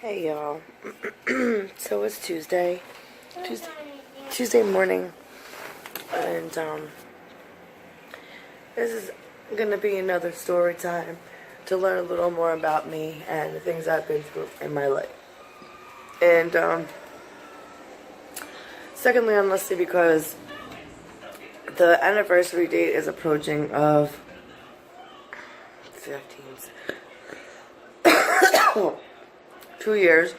Hey y'all. So it's Tuesday morning, and this is gonna be another story time to learn a little more about me and the things I've been through in my life. And secondly, honestly, because the anniversary date is approaching of 15th. 2 years.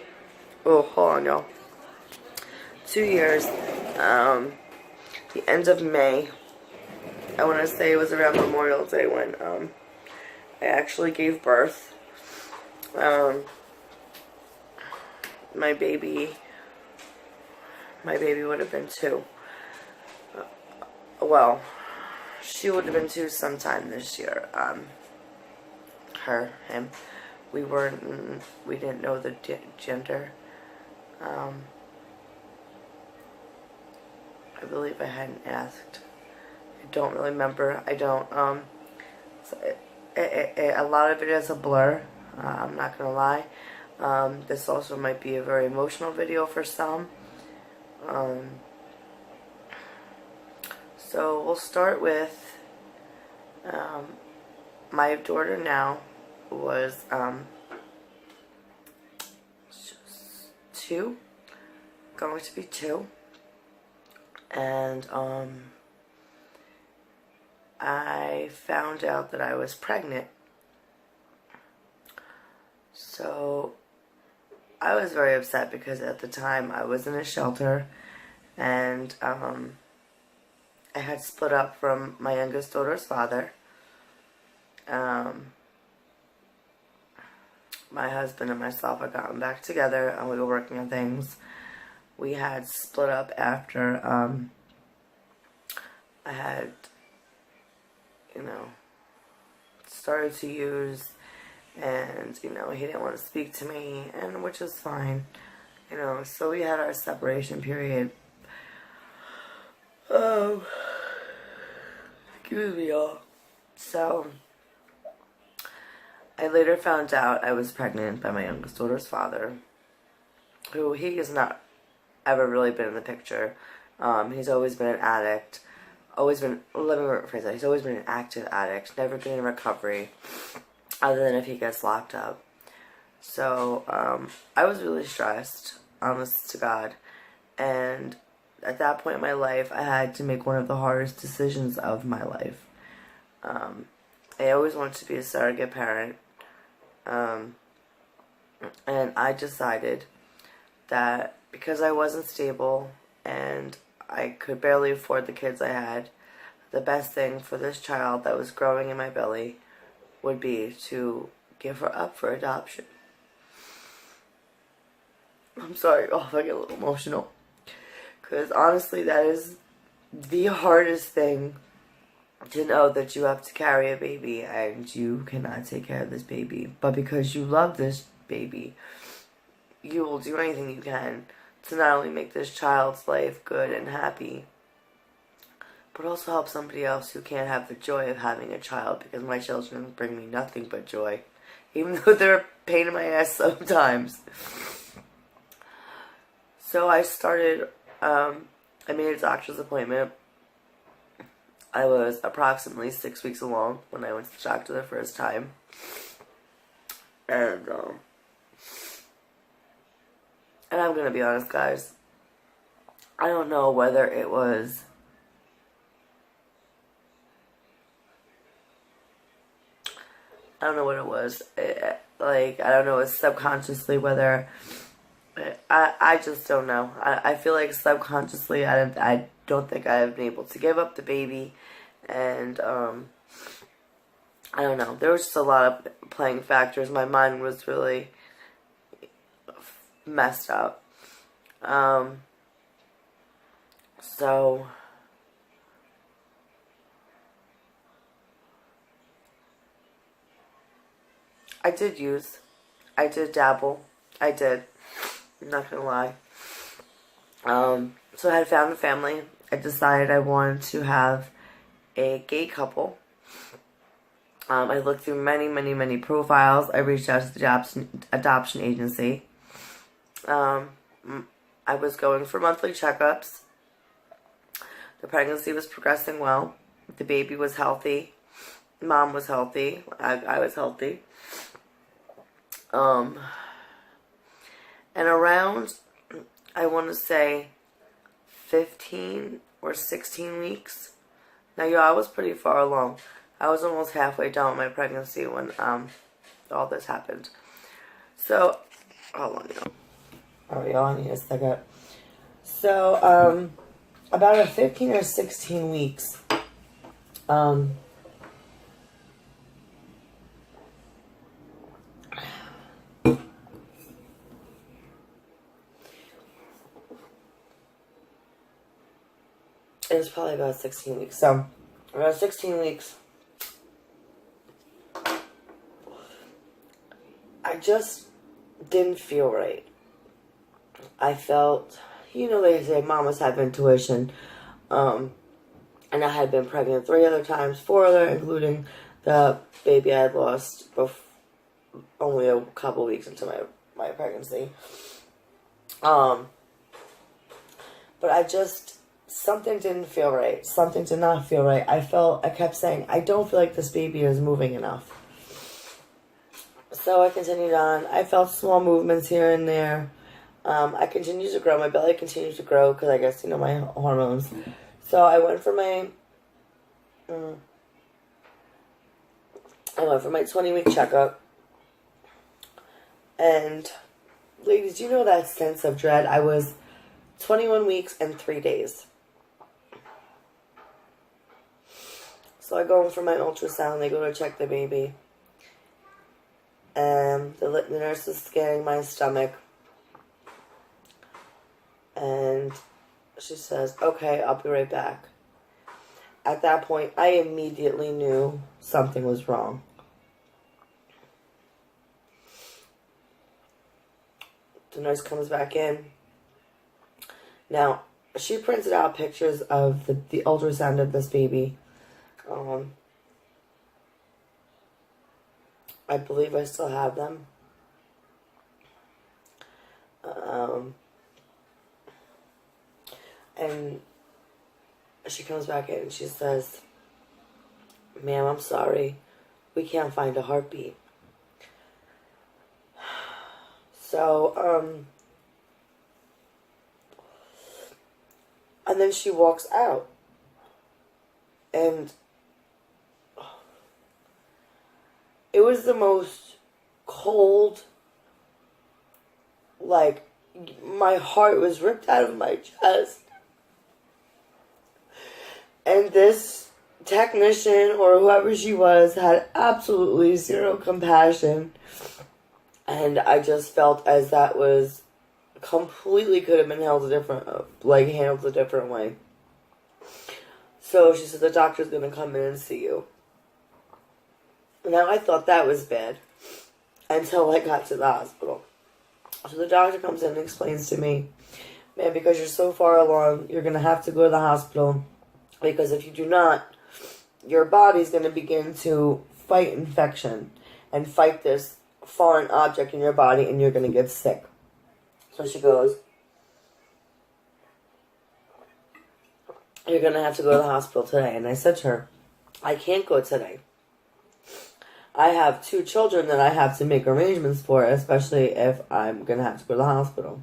Oh, hold on, y'all. 2 years. The end of May. I want to say it was around Memorial Day when I actually gave birth. My baby would have been 2. Well, she would have been 2 sometime this year. Him. We didn't know the gender. I believe I hadn't asked. I don't really remember. I don't, so a lot of it is a blur. I'm not gonna lie. This also might be a very emotional video for some. So we'll start with, my daughter now was, 2, going to be 2, and, I found out that I was pregnant. So I was very upset because at the time I was in a shelter, and I had split up from my youngest daughter's father. My husband and myself had gotten back together and we were working on things. We had split up after I had, started to use, and, he didn't want to speak to me, and which is fine, so we had our separation period. Excuse me, y'all. So, I later found out I was pregnant by my youngest daughter's father, who he has not ever really been in the picture. He's always been an addict. He's always been an active addict, never been in recovery, other than if he gets locked up. So, I was really stressed, honest to God, and at that point in my life, I had to make one of the hardest decisions of my life. I always wanted to be a surrogate parent, and I decided that because I wasn't stable and I could barely afford the kids I had, the best thing for this child that was growing in my belly would be to give her up for adoption. I'm sorry, I get a little emotional. Because honestly, that is the hardest thing, to know that you have to carry a baby and you cannot take care of this baby. But because you love this baby, you will do anything you can to not only make this child's life good and happy, but also help somebody else who can't have the joy of having a child, because my children bring me nothing but joy, even though they're a pain in my ass sometimes. So I started, I made a doctor's appointment. I was approximately 6 weeks along when I went to the doctor the first time. And I'm gonna be honest, guys. I don't know whether it was I don't know what it was. I don't know, it's subconsciously whether I just don't know. I feel like subconsciously I don't think I've been able to give up the baby, and I don't know. There was just a lot of playing factors. My mind was really messed up. So I did dabble. I'm not gonna lie. So I had found a family. I decided I wanted to have a gay couple. I looked through many profiles. I reached out to the adoption agency. I was going for monthly checkups. The pregnancy was progressing well. The baby was healthy. Mom was healthy. I was healthy. And around, I want to say, 15 or 16 weeks. Now, I was pretty far along. I was almost halfway down my pregnancy when all this happened. So, hold on, y'all. Oh, y'all, I need a second. So, about a 15 or 16 weeks, it was probably about 16 weeks. So, around 16 weeks, I just didn't feel right. I felt, they say mamas have intuition. And I had been pregnant 3 other times, 4 other, including the baby I had lost only a couple weeks into my pregnancy. But something didn't feel right. Something did not feel right. I kept saying, I don't feel like this baby is moving enough. So I continued on. I felt small movements here and there. I continued to grow. My belly continued to grow because I guess, my hormones. So I went for my 20-week checkup. And ladies, you know that sense of dread? I was 21 weeks and 3 days. So I go in for my ultrasound. They go to check the baby. And the nurse is scanning my stomach. And she says, okay, I'll be right back. At that point, I immediately knew something was wrong. The nurse comes back in. Now, she printed out pictures of the ultrasound of this baby. I believe I still have them. And she comes back in and she says, ma'am, I'm sorry. We can't find a heartbeat. So, and then she walks out. And it was the most cold, like, my heart was ripped out of my chest. And this technician, or whoever she was, had absolutely zero compassion. And I just felt as that was completely could have been handled a different way. So she said, the doctor's going to come in and see you. Now, I thought that was bad until I got to the hospital. So the doctor comes in and explains to me, man, because you're so far along, you're going to have to go to the hospital. Because if you do not, your body's going to begin to fight infection and fight this foreign object in your body, and you're going to get sick. So she goes, you're going to have to go to the hospital today. And I said to her, I can't go today. I have 2 children that I have to make arrangements for, especially if I'm going to have to go to the hospital.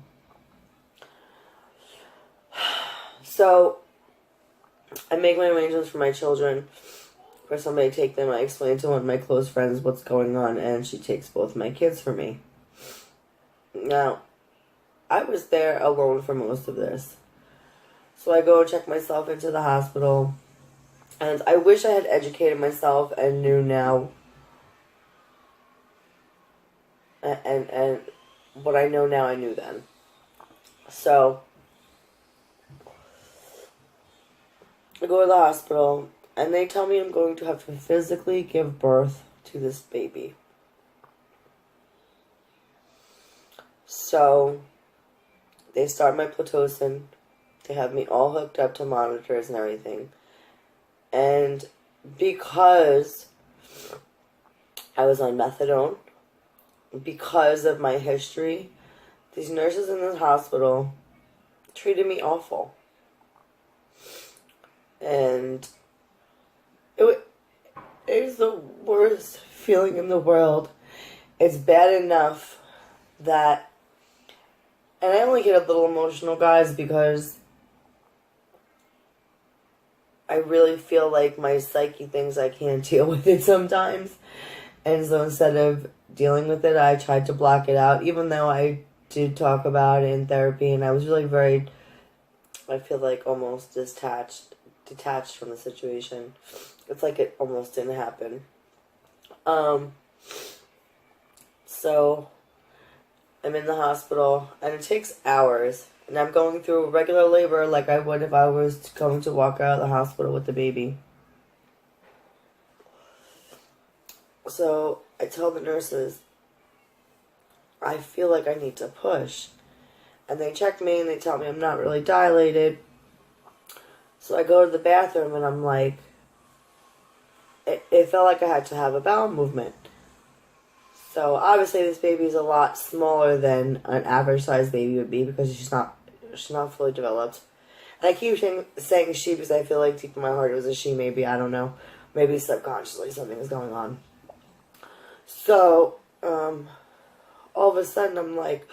So I make my arrangements for my children, for somebody to take them. I explain to one of my close friends what's going on, and she takes both my kids for me. Now, I was there alone for most of this. So I go and check myself into the hospital, and I wish I had educated myself and knew now, and what I know now I knew then. So I go to the hospital, and they tell me I'm going to have to physically give birth to this baby. So they start my Pitocin. They have me all hooked up to monitors and everything. And because I was on methadone, because of my history, These nurses in this hospital treated me awful. And it was the worst feeling in the world. It's bad enough that, and I only get a little emotional, guys, because I really feel like my psyche thinks I can't deal with it sometimes. And so instead of dealing with it, I tried to block it out, even though I did talk about it in therapy, and I was really very, I feel like almost detached from the situation. It's like it almost didn't happen. So I'm in the hospital, and it takes hours, and I'm going through regular labor like I would if I was going to walk out of the hospital with the baby. So I tell the nurses, I feel like I need to push. And they check me and they tell me I'm not really dilated. So I go to the bathroom and I'm like, it felt like I had to have a bowel movement. So obviously this baby is a lot smaller than an average sized baby would be because she's not fully developed. And I keep saying she because I feel like deep in my heart it was a she, maybe, I don't know. Maybe subconsciously something is going on. So, all of a sudden I'm like,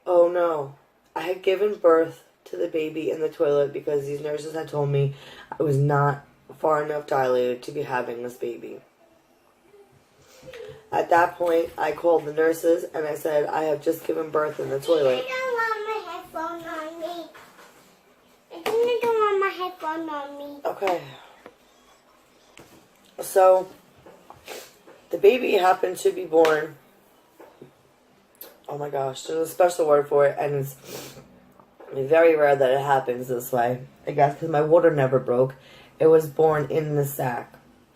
oh no. I had given birth to the baby in the toilet because these nurses had told me I was not far enough dilated to be having this baby. At that point, I called the nurses and I said, I have just given birth in the toilet. I don't want my headphone on me. I don't want my headphone on me. Okay. So, the baby happened to be born. Oh my gosh, there's a special word for it, and it's very rare that it happens this way. I guess because my water never broke. It was born in the sack.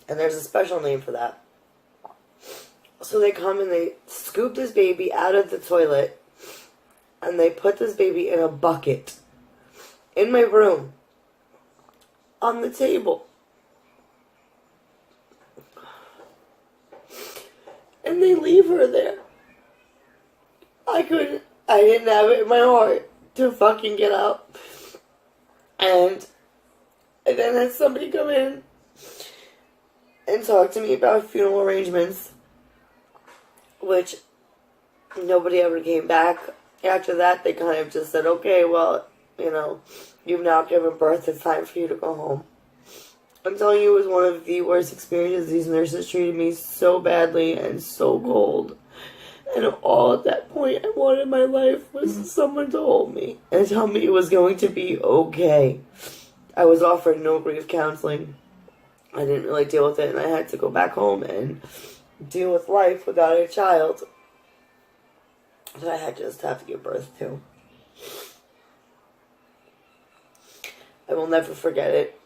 And there's a special name for that. So they come and they scoop this baby out of the toilet, and they put this baby in a bucket in my room on the table. And they leave her there. I didn't have it in my heart to fucking get up. And then had somebody come in and talk to me about funeral arrangements, which nobody ever came back. After that, they kind of just said, okay, well, you've now given birth, it's time for you to go home. I'm telling you, it was one of the worst experiences. These nurses treated me so badly and so cold. And all at that point I wanted in my life was someone to hold me and tell me it was going to be okay. I was offered no grief counseling. I didn't really deal with it, and I had to go back home and deal with life without a child that I had just have to give birth to. I will never forget it.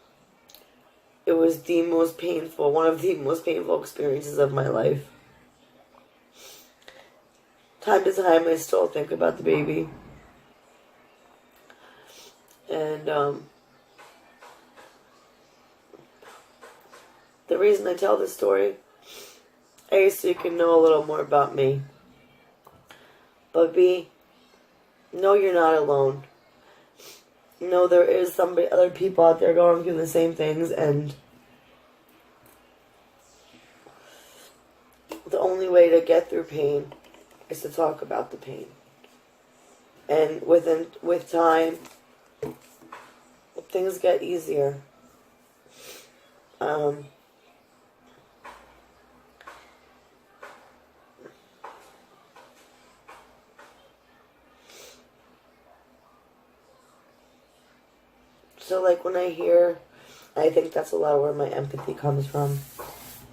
It was one of the most painful experiences of my life. Time to time, I still think about the baby. And, the reason I tell this story, A, so you can know a little more about me. But B, know you're not alone. Know there is other people out there going through the same things, and the only way to get through pain is to talk about the pain. And with time, things get easier. So like when I think that's a lot of where my empathy comes from.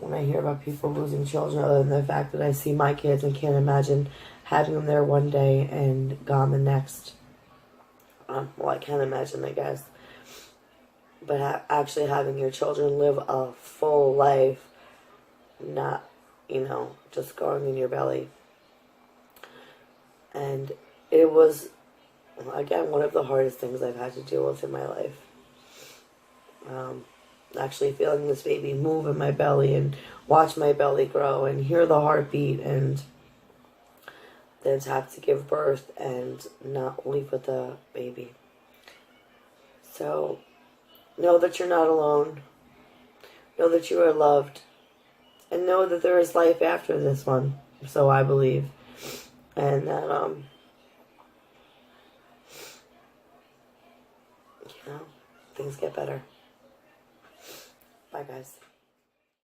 When I hear about people losing children, other than the fact that I see my kids and can't imagine having them there one day and gone the next. Well, I can't imagine, I guess. But actually having your children live a full life, not, just going in your belly. And it was, again, one of the hardest things I've had to deal with in my life. Actually feeling this baby move in my belly and watch my belly grow and hear the heartbeat, and than to have to give birth and not leave with a baby. So, know that you're not alone. Know that you are loved. And know that there is life after this one. So I believe. And that, things get better. Bye, guys.